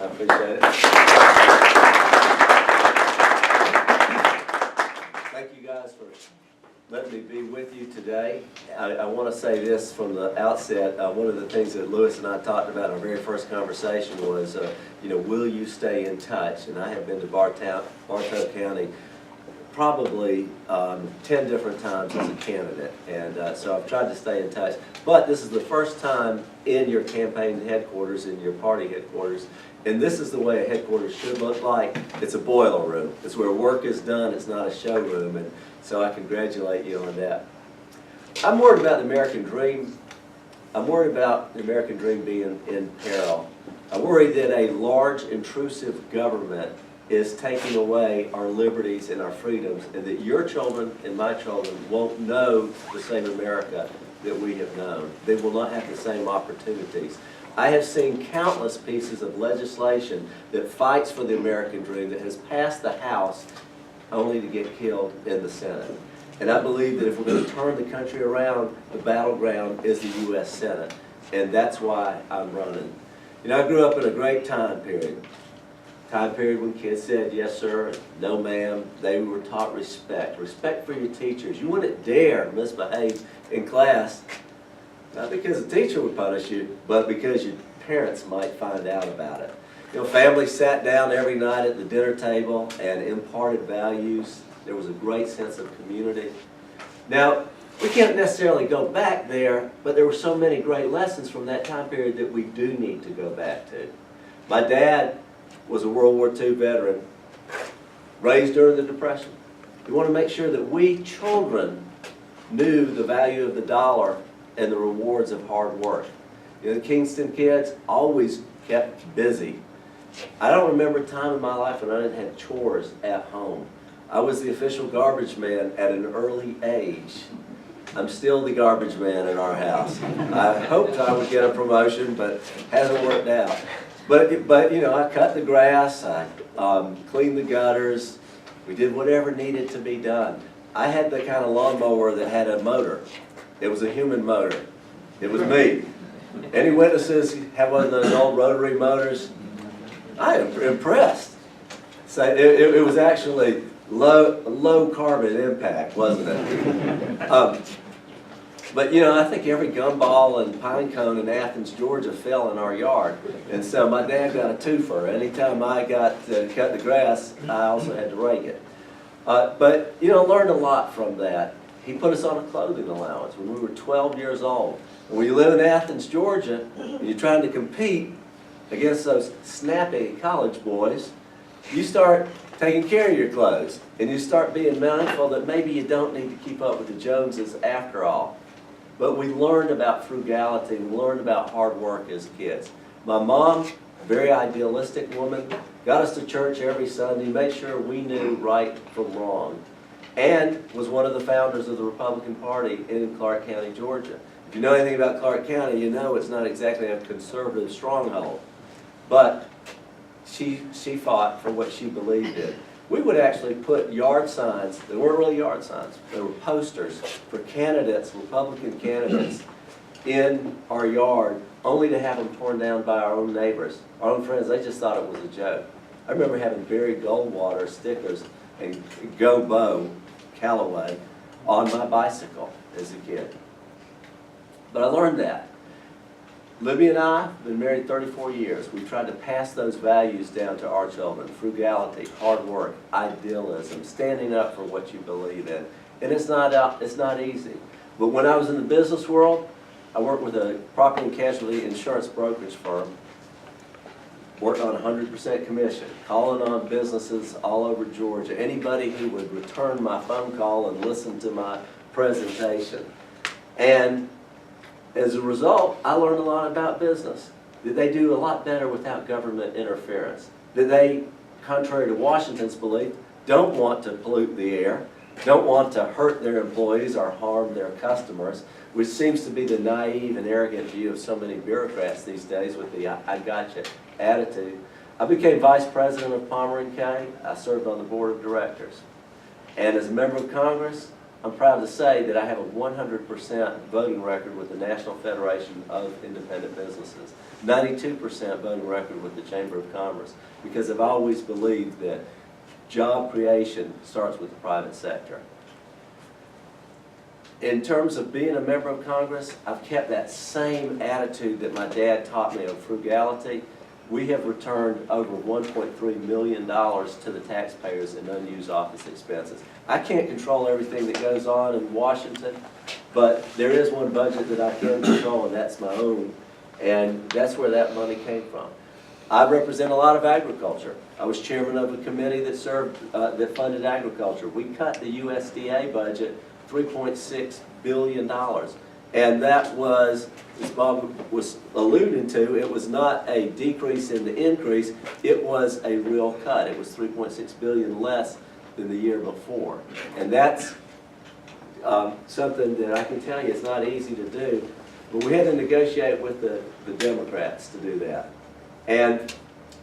I appreciate it. Thank you guys for letting me be with you today. I want to say this from the outset. One of the things that Lewis and I talked about in our very first conversation was, will you stay in touch? And I have been to Bartow County probably 10 different times as a candidate, and so I've tried to stay in touch. But this is the first time in your campaign headquarters, in your party headquarters, and this is the way a headquarters should look like. It's a boiler room. It's where work is done. It's not a showroom, and so I congratulate you on that. I'm worried about the American dream. I'm worried about the American dream being in peril. I'm worried that a large, intrusive government is taking away our liberties and our freedoms, and that your children and my children won't know the same America that we have known. They will not have the same opportunities. I have seen countless pieces of legislation that fights for the American dream that has passed the House only to get killed in the Senate. And I believe that if we're going to turn the country around, the battleground is the U.S. Senate. And that's why I'm running. I grew up in a great time period when kids said yes sir, no ma'am. They were taught respect for your teachers. You wouldn't dare misbehave in class, not because the teacher would punish you, but because your parents might find out about it. Families sat down every night at the dinner table and imparted values. There was a great sense of community. Now, we can't necessarily go back there, but there were so many great lessons from that time period that we do need to go back to. My dad was a World War II veteran, raised during the Depression. We want to make sure that we children knew the value of the dollar and the rewards of hard work. The Kingston kids always kept busy. I don't remember a time in my life when I didn't have chores at home. I was the official garbage man at an early age. I'm still the garbage man in our house. I hoped I would get a promotion, but hasn't worked out. But I cut the grass, I cleaned the gutters. We did whatever needed to be done. I had the kind of lawnmower that had a motor. It was a human motor. It was me. Any witnesses have one of those old rotary motors? I am impressed. So it was actually low carbon impact, wasn't it? But I think every gumball and pine cone in Athens, Georgia fell in our yard. And so my dad got a twofer. Anytime I got to cut the grass, I also had to rake it. But learned a lot from that. He put us on a clothing allowance when we were 12 years old. And when you live in Athens, Georgia, and you're trying to compete against those snappy college boys, you start taking care of your clothes. And you start being mindful that maybe you don't need to keep up with the Joneses after all. But we learned about frugality, we learned about hard work as kids. My mom, a very idealistic woman, got us to church every Sunday, made sure we knew right from wrong, and was one of the founders of the Republican Party in Clark County, Georgia. If you know anything about Clark County, you know it's not exactly a conservative stronghold. But she fought for what she believed in. We would actually put yard signs, they weren't really yard signs, they were posters for candidates, Republican candidates, in our yard, only to have them torn down by our own neighbors, our own friends. They just thought it was a joke. I remember having Barry Goldwater stickers and Go Bo Callaway on my bicycle as a kid. But I learned that. Libby and I have been married 34 years. We've tried to pass those values down to our children. Frugality, hard work, idealism, standing up for what you believe in. And it's not easy. But when I was in the business world, I worked with a property and casualty insurance brokerage firm. Worked on 100% commission, calling on businesses all over Georgia. Anybody who would return my phone call and listen to my presentation. And as a result, I learned a lot about business. That they do a lot better without government interference. That they, contrary to Washington's belief, don't want to pollute the air, don't want to hurt their employees or harm their customers, which seems to be the naive and arrogant view of so many bureaucrats these days with the I gotcha attitude. I became vice president of Palmer & Kay. I served on the board of directors. And as a member of Congress, I'm proud to say that I have a 100% voting record with the National Federation of Independent Businesses, 92% voting record with the Chamber of Commerce, because I've always believed that job creation starts with the private sector. In terms of being a member of Congress, I've kept that same attitude that my dad taught me of frugality. We have returned over $1.3 million to the taxpayers in unused office expenses. I can't control everything that goes on in Washington, but there is one budget that I can control, and that's my own, and that's where that money came from. I represent a lot of agriculture. I was chairman of a committee that funded agriculture. We cut the USDA budget $3.6 billion. And that was, as Bob was alluding to, it was not a decrease in the increase, it was a real cut. It was $3.6 billion less than the year before. And that's something that I can tell you it's not easy to do, but we had to negotiate with the Democrats to do that. And the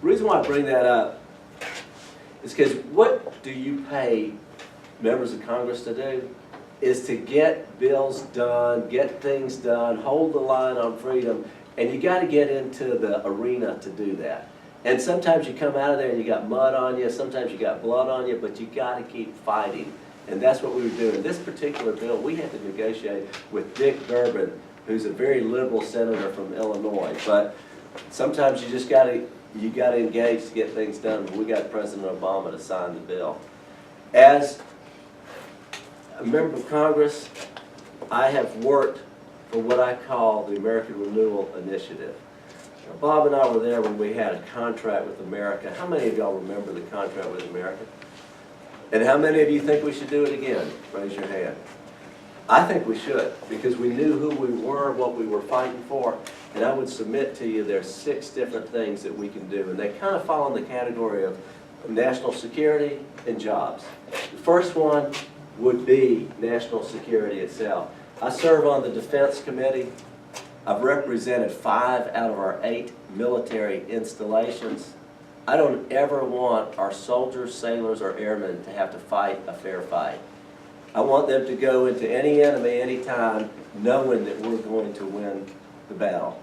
reason why I bring that up is because what do you pay members of Congress to do? Is to get bills done, get things done, hold the line on freedom, and you got to get into the arena to do that. And sometimes you come out of there and you got mud on you, sometimes you got blood on you, but you got to keep fighting. And that's what we were doing. This particular bill, we had to negotiate with Dick Durbin, who's a very liberal senator from Illinois. But sometimes you just got to engage to get things done. We got President Obama to sign the bill. As a member of Congress, I have worked for what I call the American Renewal Initiative. Now, Bob and I were there when we had a contract with America. How many of y'all remember the contract with America? And how many of you think we should do it again? Raise your hand. I think we should, because we knew who we were, what we were fighting for, and I would submit to you there's 6 different things that we can do, and they kind of fall in the category of national security and jobs. The first one would be national security itself. I serve on the Defense Committee. I've represented 5 out of our 8 military installations. I don't ever want our soldiers, sailors, or airmen to have to fight a fair fight. I want them to go into any enemy anytime knowing that we're going to win the battle.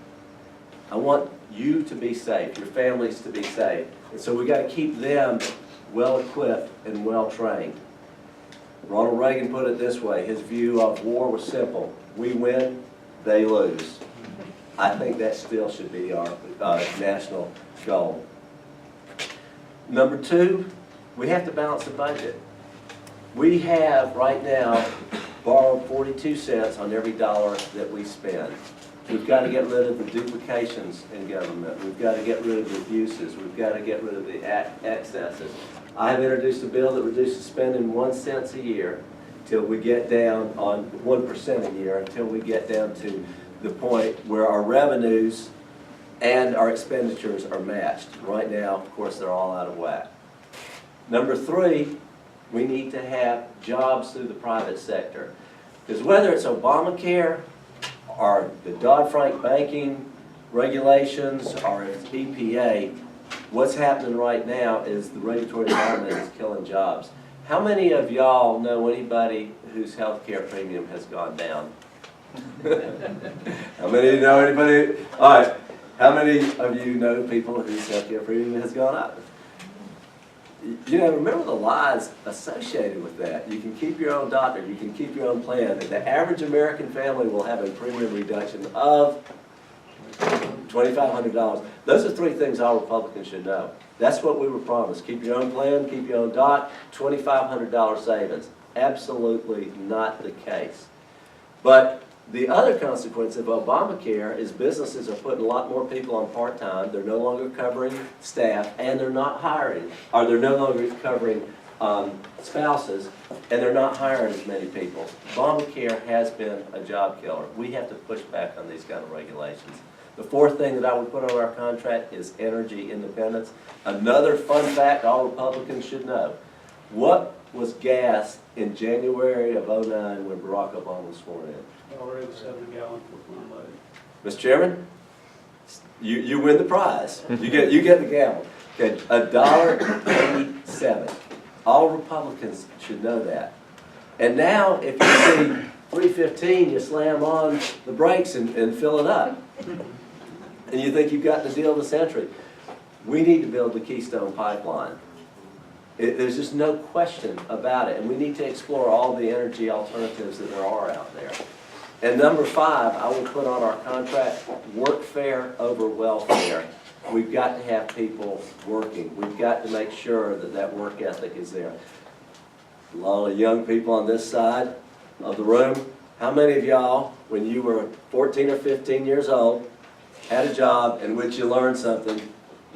I want you to be safe, your families to be safe. And so we got to keep them well equipped and well trained. Ronald Reagan put it this way, his view of war was simple: we win, they lose. I think that still should be our national goal. Number 2, we have to balance the budget. We have right now borrowed 42 cents on every dollar that we spend. We've got to get rid of the duplications in government. We've got to get rid of the abuses. We've got to get rid of the excesses. I have introduced a bill that reduces spending 1 cent a year till we get down on 1% a year, until we get down to the point where our revenues and our expenditures are matched. Right now, of course, they're all out of whack. Number 3, we need to have jobs through the private sector. Because whether it's Obamacare or the Dodd-Frank banking regulations or it's EPA, what's happening right now is the regulatory environment is killing jobs. How many of y'all know anybody whose health care premium has gone down? How many of you know anybody? All right. How many of you know people whose health care premium has gone up? You know, remember the lies associated with that. You can keep your own doctor, you can keep your own plan. The average American family will have a premium reduction of $2,500. Those are 3 things all Republicans should know. That's what we were promised. Keep your own plan, keep your own doc, $2,500 savings. Absolutely not the case. But the other consequence of Obamacare is businesses are putting a lot more people on part-time. They're no longer covering staff, and they're not hiring, or they're no longer covering spouses, and they're not hiring as many people. Obamacare has been a job killer. We have to push back on these kind of regulations. The 4th thing that I would put on our contract is energy independence. Another fun fact all Republicans should know. What was gas in January of '09 when Barack Obama was sworn in? Already 7 gallons for one load. Mr. Chairman, you win the prize. You get the gavel. Okay, $1.87. All Republicans should know that. And now, if you see 315, you slam on the brakes and fill it up. And you think you've got the deal of the century. We need to build the Keystone Pipeline. There's just no question about it, and we need to explore all the energy alternatives that there are out there. And number 5, I will put on our contract, workfare over welfare. We've got to have people working. We've got to make sure that that work ethic is there. A lot of young people on this side of the room, how many of y'all, when you were 14 or 15 years old, had a job in which you learned something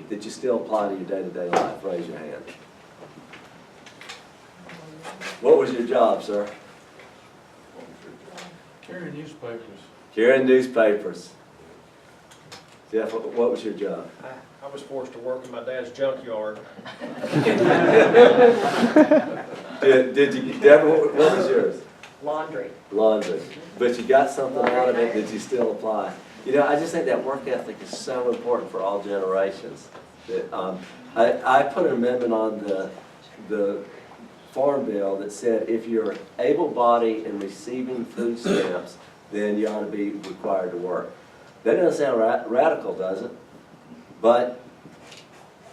that you still apply to your day-to-day life? Raise your hand. What was your job, sir? Carrying newspapers. Carrying newspapers. Jeff, what was your job? I was forced to work in my dad's junkyard. Did you, Deborah, what was yours? Laundry. Laundry. But you got something out of it that you still apply. You know, I just think that work ethic is so important for all generations. That, I put an amendment on the farm bill that said if you're able-bodied and receiving food stamps, then you ought to be required to work. That doesn't sound radical, does it? But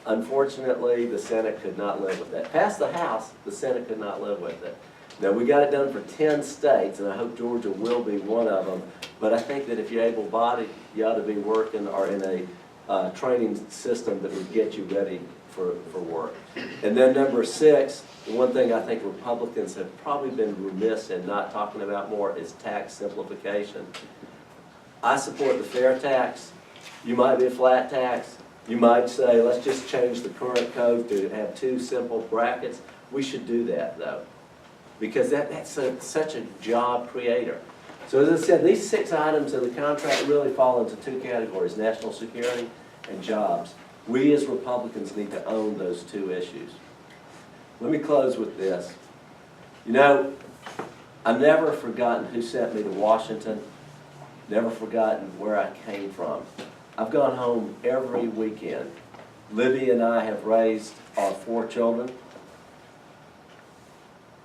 unfortunately, the Senate could not live with that. Passed the House, the Senate could not live with it. Now, we got it done for 10 states, and I hope Georgia will be one of them. But I think that if you're able-bodied, you ought to be working or in a training system that would get you ready for work. And then number 6, the one thing I think Republicans have probably been remiss in not talking about more is tax simplification. I support the fair tax. You might be a flat tax. You might say, let's just change the current code to have 2 simple brackets. We should do that, though, because that's such a job creator. So as I said, these 6 items in the contract really fall into 2 categories, national security and jobs. We as Republicans need to own those 2 issues. Let me close with this. You know, I've never forgotten who sent me to Washington, never forgotten where I came from. I've gone home every weekend. Libby and I have raised our 4 children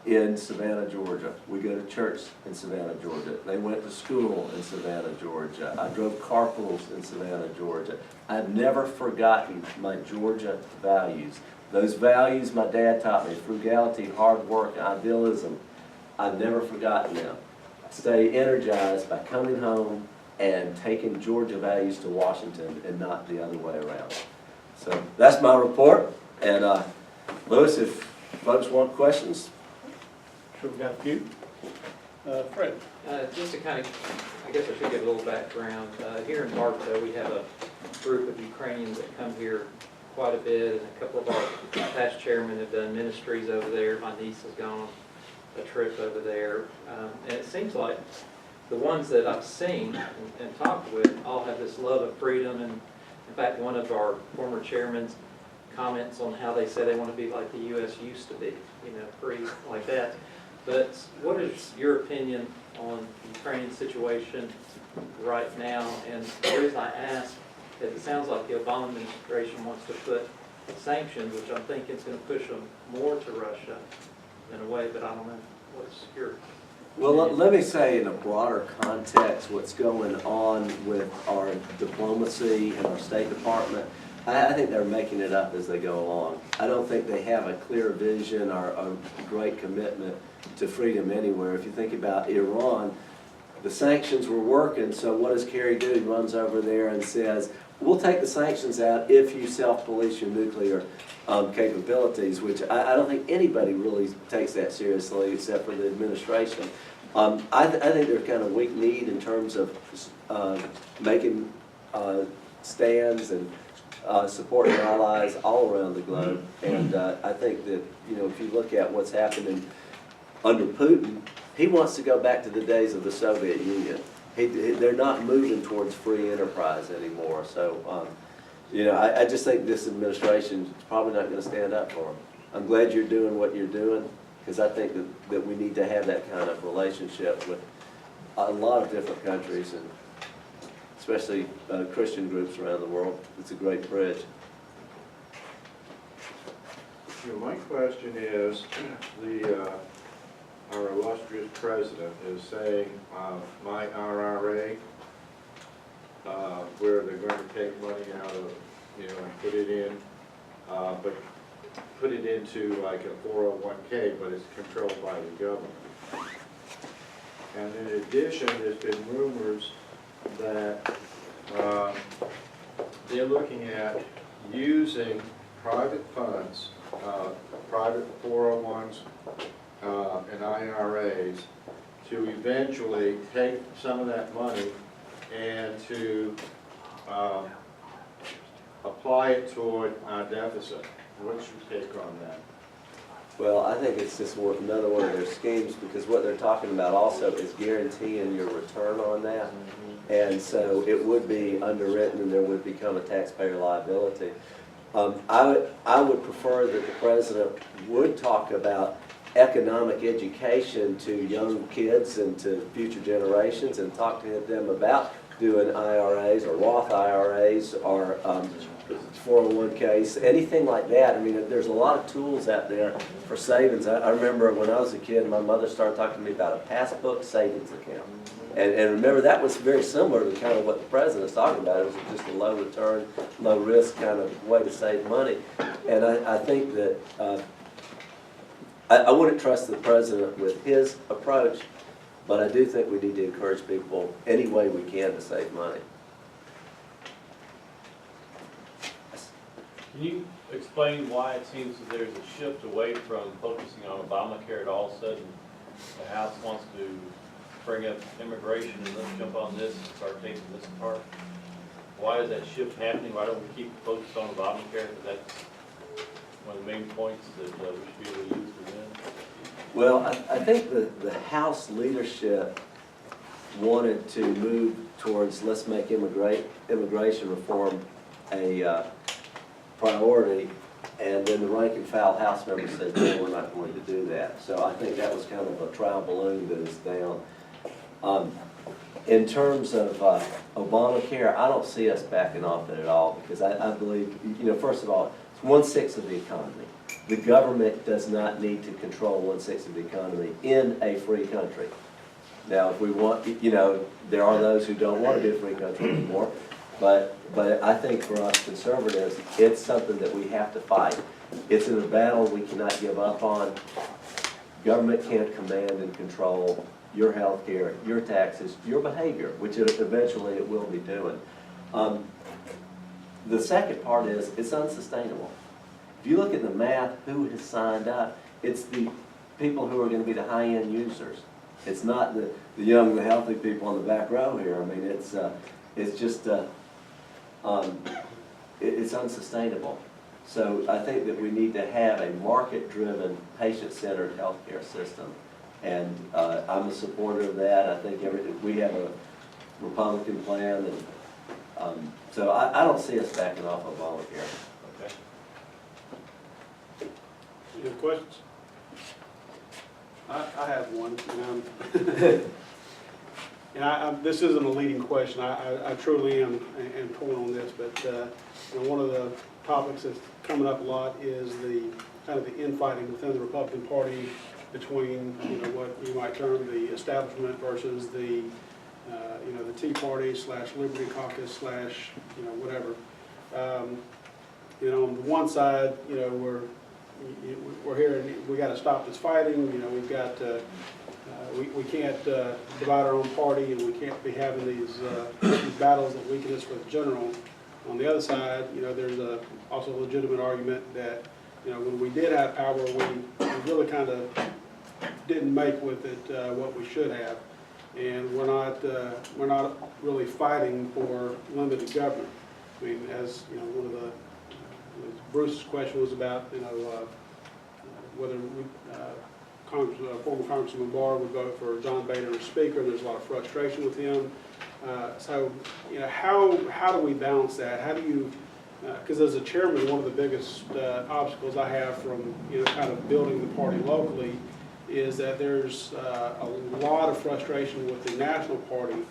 in Savannah, Georgia. We go to church in Savannah, Georgia. They went to school in Savannah, Georgia. I drove carpools in Savannah, Georgia. I've never forgotten my Georgia values. Those values my dad taught me, frugality, hard work, idealism. I've never forgotten them. I stay energized by coming home and taking Georgia values to Washington and not the other way around. So that's my report. And Lewis, if folks want questions. Sure, we've got a few. Fred? Just to kind of, I guess I should give a little background. Here in Bartow, we have a group of Ukrainians that come here quite a bit, and a couple of our past chairmen have done ministries over there. My niece has gone on a trip over there. And it seems like the ones that I've seen and talked with all have this love of freedom. And in fact, one of our former chairmen's comments on how they say they want to be like the U.S. used to be, you know, free like that. But what is your opinion on the Ukrainian situation right now? And the reason I ask is it sounds like the Obama administration wants to put sanctions, which I'm thinking is going to push them more to Russia in a way, but I don't know. What's your Well, let me say in a broader context what's going on with our diplomacy and our State Department. I think they're making it up as they go along. I don't think they have a clear vision or a great commitment to freedom anywhere. If you think about Iran, the sanctions were working, so what does Kerry do? He runs over there and says, we'll take the sanctions out if you self-police your nuclear capabilities, which I don't think anybody really takes that seriously except for the administration. I think they're kind of weak-kneed in terms of making stands and supporting allies all around the globe. And I think that, you know, if you look at what's happening under Putin, he wants to go back to the days of the Soviet Union. They're not moving towards free enterprise anymore. So, you know, I just think this administration is probably not going to stand up for them. I'm glad you're doing what you're doing, because I think that we need to have that kind of relationship with a lot of different countries, and especially Christian groups around the world. It's a great bridge. You know, my question is, the our illustrious president is saying, my RRA, where they're going to take money out of, and put it in, but put it into like a 401K, but it's controlled by the government. And in addition, there's been rumors that they're looking at using private funds, private 401s and IRAs to eventually take some of that money and to apply it toward our deficit. What's your take on that? Well, I think it's just another one of their schemes, because what they're talking about also is guaranteeing your return on that. And so it would be underwritten and there would become a taxpayer liability. I would prefer that the president would talk about economic education to young kids and to future generations, and talk to them about doing IRAs or Roth IRAs or 401ks, anything like that. I mean, there's a lot of tools out there for savings. I remember when I was a kid, my mother started talking to me about a passbook savings account. And remember, that was very similar to kind of what the president's talking about. It was just a low return, low risk kind of way to save money. And I think that I wouldn't trust the president with his approach, but I do think we need to encourage people any way we can to save money. Can you explain why it seems that there's a shift away from focusing on Obamacare, and all of a sudden the House wants to bring up immigration and let's jump on this and start taking this apart? Why is that shift happening? Why don't we keep focused on Obamacare? Because that's one of the main points that we should be able to use within. Well, I think the House leadership wanted to move towards let's make immigration reform a priority, and then the rank and file House member said, no, we're not going to do that. So I think that was kind of a trial balloon that is down. In terms of Obamacare, I don't see us backing off it at all, because I believe, first of all, it's 1/6 of the economy. The government does not need to control 1/6 of the economy in a free country. Now, if we want, there are those who don't want to be a free country anymore, but I think for us conservatives, it's something that we have to fight. It's in a battle we cannot give up on. Government can't command and control your health care, your taxes, your behavior, which eventually it will be doing. The second part is it's unsustainable. If you look at the math, who has signed up, it's the people who are going to be the high-end users. It's not the young, the healthy people on the back row here. I mean, it's just it's unsustainable. So I think that we need to have a market-driven, patient-centered healthcare system. And I'm a supporter of that. I think we have a Republican plan, and so I don't see us backing off of Obamacare. Okay. Any other questions? I have one, and this isn't a leading question. I truly am torn on this, but one of the topics that's coming up a lot is the kind of the infighting within the Republican Party between what you might term the establishment versus the the Tea Party / Liberty Caucus / whatever. On the one side, we're hearing we got to stop this fighting. We've got we can't divide our own party, and we can't be having these battles that weaken us for the general. On the other side, there's also a legitimate argument that when we did have power, we really kind of didn't make with it what we should have, and we're not really fighting for limited government. I mean, as one of the Bruce's question was about whether former Congressman Barr would vote for John Boehner as Speaker. There's a lot of frustration with him. So how do we balance that? How do you? Because as a chairman, one of the biggest obstacles I have from kind of building the party locally is that there's a lot of frustration with the national party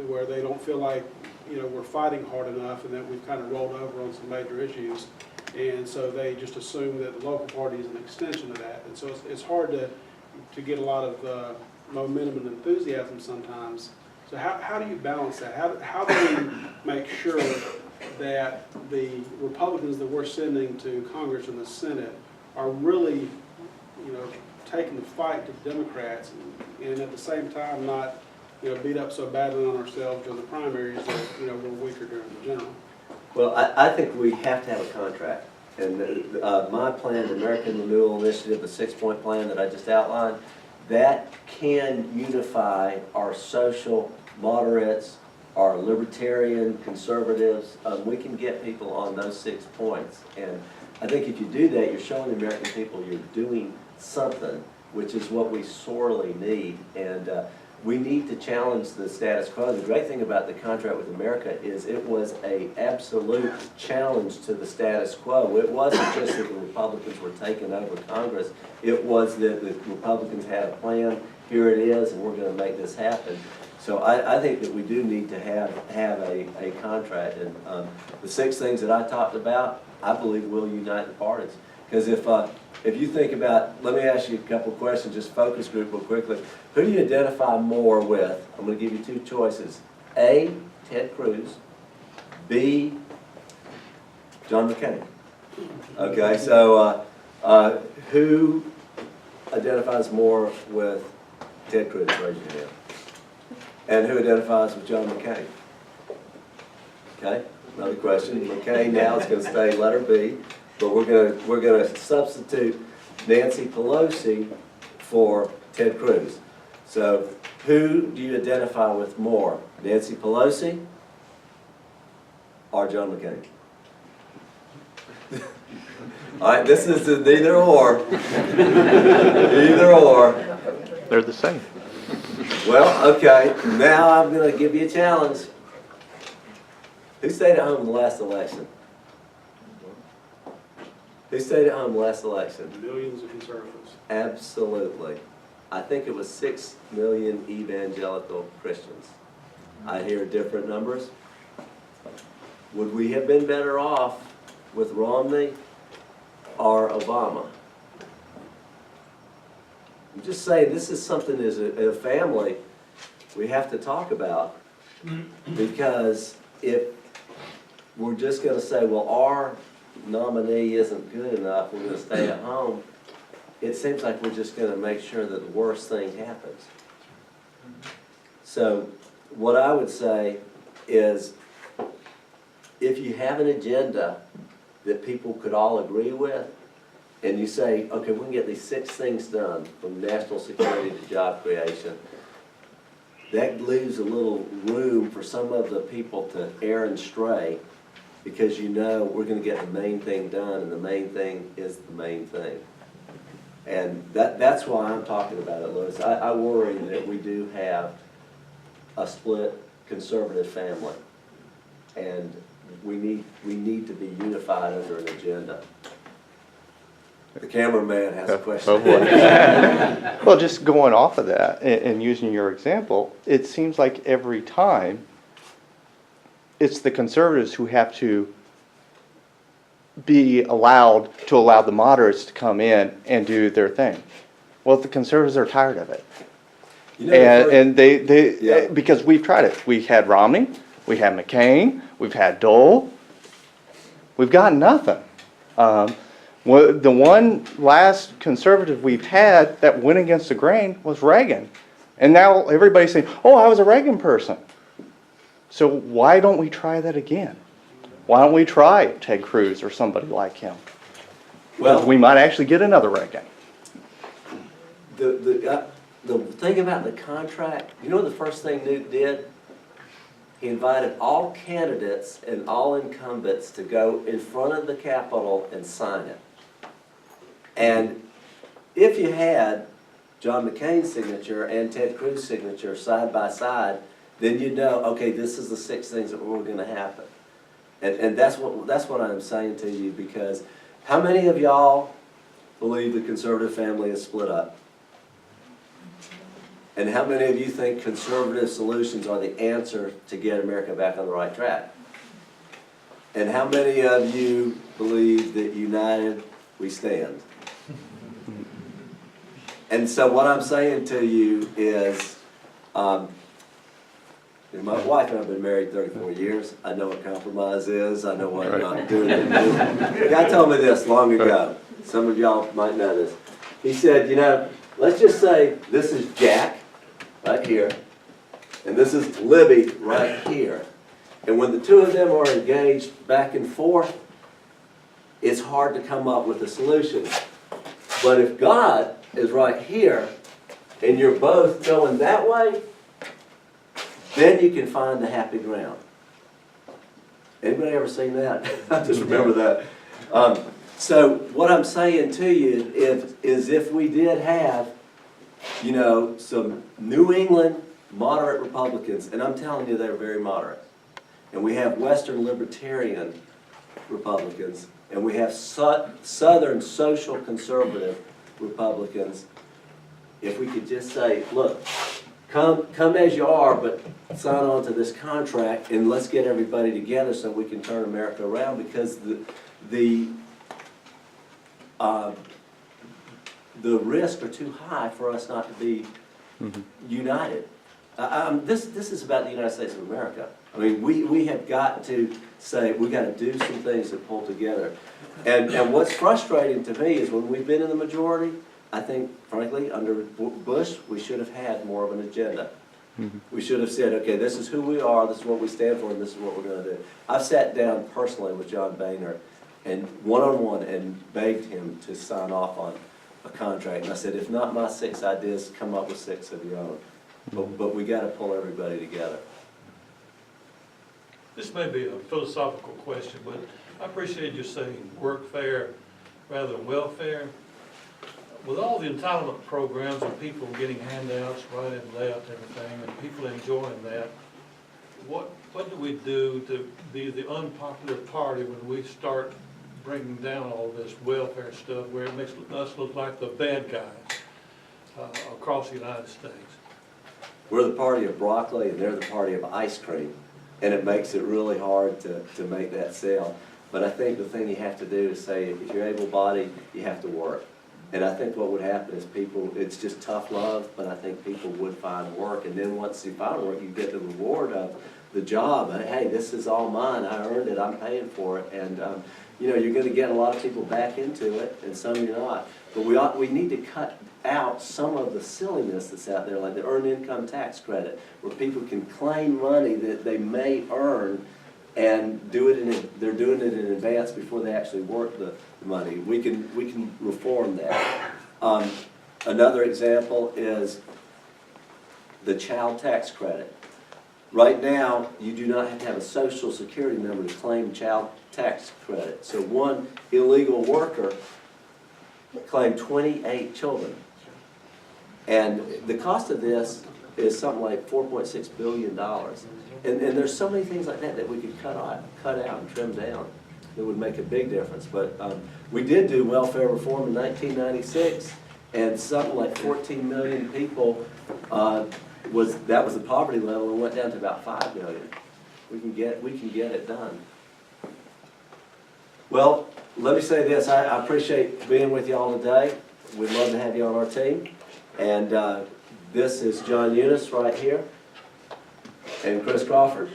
where they don't feel like we're fighting hard enough, and that we've kind of rolled over on some major issues, and so they just assume that the local party is an extension of that, and so it's hard to to get a lot of momentum and enthusiasm sometimes. So how do you balance that? How do we make sure that the Republicans that we're sending to Congress and the Senate are really, taking the fight to Democrats and at the same time not, beat up so badly on ourselves during the primaries that, we're weaker during the general? Well, I think we have to have a contract. And my plan, the American Renewal Initiative, the 6-point plan that I just outlined, that can unify our social moderates, our libertarian conservatives. We can get people on those 6 points. And I think if you do that, you're showing the American people you're doing something, which is what we sorely need. And we need to challenge the status quo. The great thing about the contract with America is it was an absolute challenge to the status quo. It wasn't just that the Republicans were taking over Congress. It was that the Republicans had a plan, here it is, and we're going to make this happen. So I think that we do need to have a contract. And the 6 things that I talked about, I believe will unite the parties. Because if you think about, let me ask you a couple of questions, just focus group real quickly. Who do you identify more with? I'm going to give you 2 choices. A, Ted Cruz. B, John McCain. Okay, so who identifies more with Ted Cruz? Raise your hand. And who identifies with John McCain? Okay, another question. McCain now is going to stay letter B. But we're gonna substitute Nancy Pelosi for Ted Cruz. So who do you identify with more, Nancy Pelosi or John McCain? All right, this is a neither or. Either or. They're the same. Well, okay. Now I'm gonna give you a challenge. Who stayed at home in the last election? Who stayed at home last election? Millions of conservatives. Absolutely. I think it was 6 million evangelical Christians. I hear different numbers. Would we have been better off with Romney or Obama? I'm just saying this is something as a family we have to talk about, because if we're just going to say, well, our nominee isn't good enough, we're going to stay at home, it seems like we're just going to make sure that the worst thing happens. So what I would say is, if you have an agenda that people could all agree with, and you say, okay, we can get these 6 things done, from national security to job creation, that leaves a little room for some of the people to err and stray, because we're going to get the main thing done, and the main thing is the main thing. And that's why I'm talking about it, Lewis. I worry that we do have a split conservative family, and we need to be unified under an agenda. The cameraman has a question. Oh boy. Well, just going off of that and using your example, it seems like every time it's the conservatives who have to allow the moderates to come in and do their thing. Well, the conservatives are tired of it. And they because we've tried it. We had Romney, we had McCain, we've had Dole. We've got nothing. The one last conservative we've had that went against the grain was Reagan. And now everybody's saying, oh, I was a Reagan person. So why don't we try that again? Why don't we try Ted Cruz or somebody like him? Well, we might actually get another Reagan. The thing about the contract, you know the first thing Newt did? He invited all candidates and all incumbents to go in front of the Capitol and sign it. And if you had John McCain's signature and Ted Cruz's signature side by side, then you know, okay, this is the 6 things that were going to happen. And that's what I'm saying to you, because how many of y'all believe the conservative family is split up? And how many of you think conservative solutions are the answer to get America back on the right track? And how many of you believe that united we stand? And so what I'm saying to you is, my wife and I have been married 34 years. I know what compromise is. I know what not doing it is. The guy told me this long ago. Some of y'all might know this. He said, you know, let's just say this is Jack right here, and this is Libby right here. And when the two of them are engaged back and forth, it's hard to come up with a solution. But if God is right here, and you're both going that way, then you can find the happy ground. Anybody ever seen that? I just remember that. So what I'm saying to you is if we did have, you know, some New England moderate Republicans, and I'm telling you they're very moderate, and we have Western libertarian Republicans, and we have Southern social conservative Republicans, if we could just say, look, come as you are, but sign on to this contract, and let's get everybody together so we can turn America around, because the risks are too high for us not to be united. This is about the United States of America. I mean, we have got to say, we got to do some things that pull together. And what's frustrating to me is when we've been in the majority, I think, frankly, under Bush, we should have had more of an agenda. We should have said, okay, this is who we are, this is what we stand for, and this is what we're going to do. I've sat down personally with John Boehner and one-on-one and begged him to sign off on a contract. And I said, if not my 6 ideas, come up with 6 of your own. But we got to pull everybody together. This may be a philosophical question, but I appreciate you saying workfare rather than welfare. With all the entitlement programs and people getting handouts right and left and everything, and people enjoying that, what do we do to be the unpopular party when we start bringing down all this welfare stuff where it makes us look like the bad guys across the United States? We're the party of broccoli and they're the party of ice cream. And it makes it really hard to make that sale. But I think the thing you have to do is say, if you're able-bodied, you have to work. And I think what would happen is people, it's just tough love, but I think people would find work. And then once you find work, you get the reward of the job. Hey, this is all mine. I earned it. I'm paying for it. And, you know, you're going to get a lot of people back into it, and some you're not. But we need to cut out some of the silliness that's out there, like the earned income tax credit, where people can claim money that they may earn and they're doing it in advance before they actually work the money. We can reform that. Another example is the child tax credit. Right now, you do not have to have a social security number to claim child tax credit. So one illegal worker claimed 28 children. And the cost of this is something like $4.6 billion. And there's so many things like that we could cut out and trim down that would make a big difference. But we did do welfare reform in 1996, and something like 14 million people, that was the poverty level, and went down to about 5 million. We can get it done. Well, let me say this, I appreciate being with you all today. We'd love to have you on our team. And this is John Eunice right here, and Chris Crawford.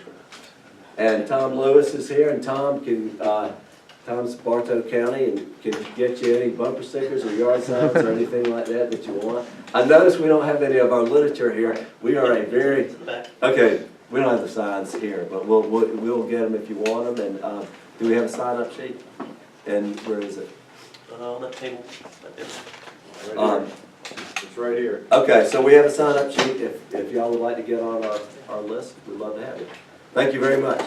And Tom Lewis is here, and Tom's Bartow County and can get you any bumper stickers or yard signs or anything like that you want. I notice we don't have any of our literature here. We are a very, okay, we don't have the signs here, but we'll get them if you want them. And do we have a sign-up sheet? And where is it? On that table. It's right here. Okay, so we have a sign-up sheet. If y'all would like to get on our list, we'd love to have you. Thank you very much.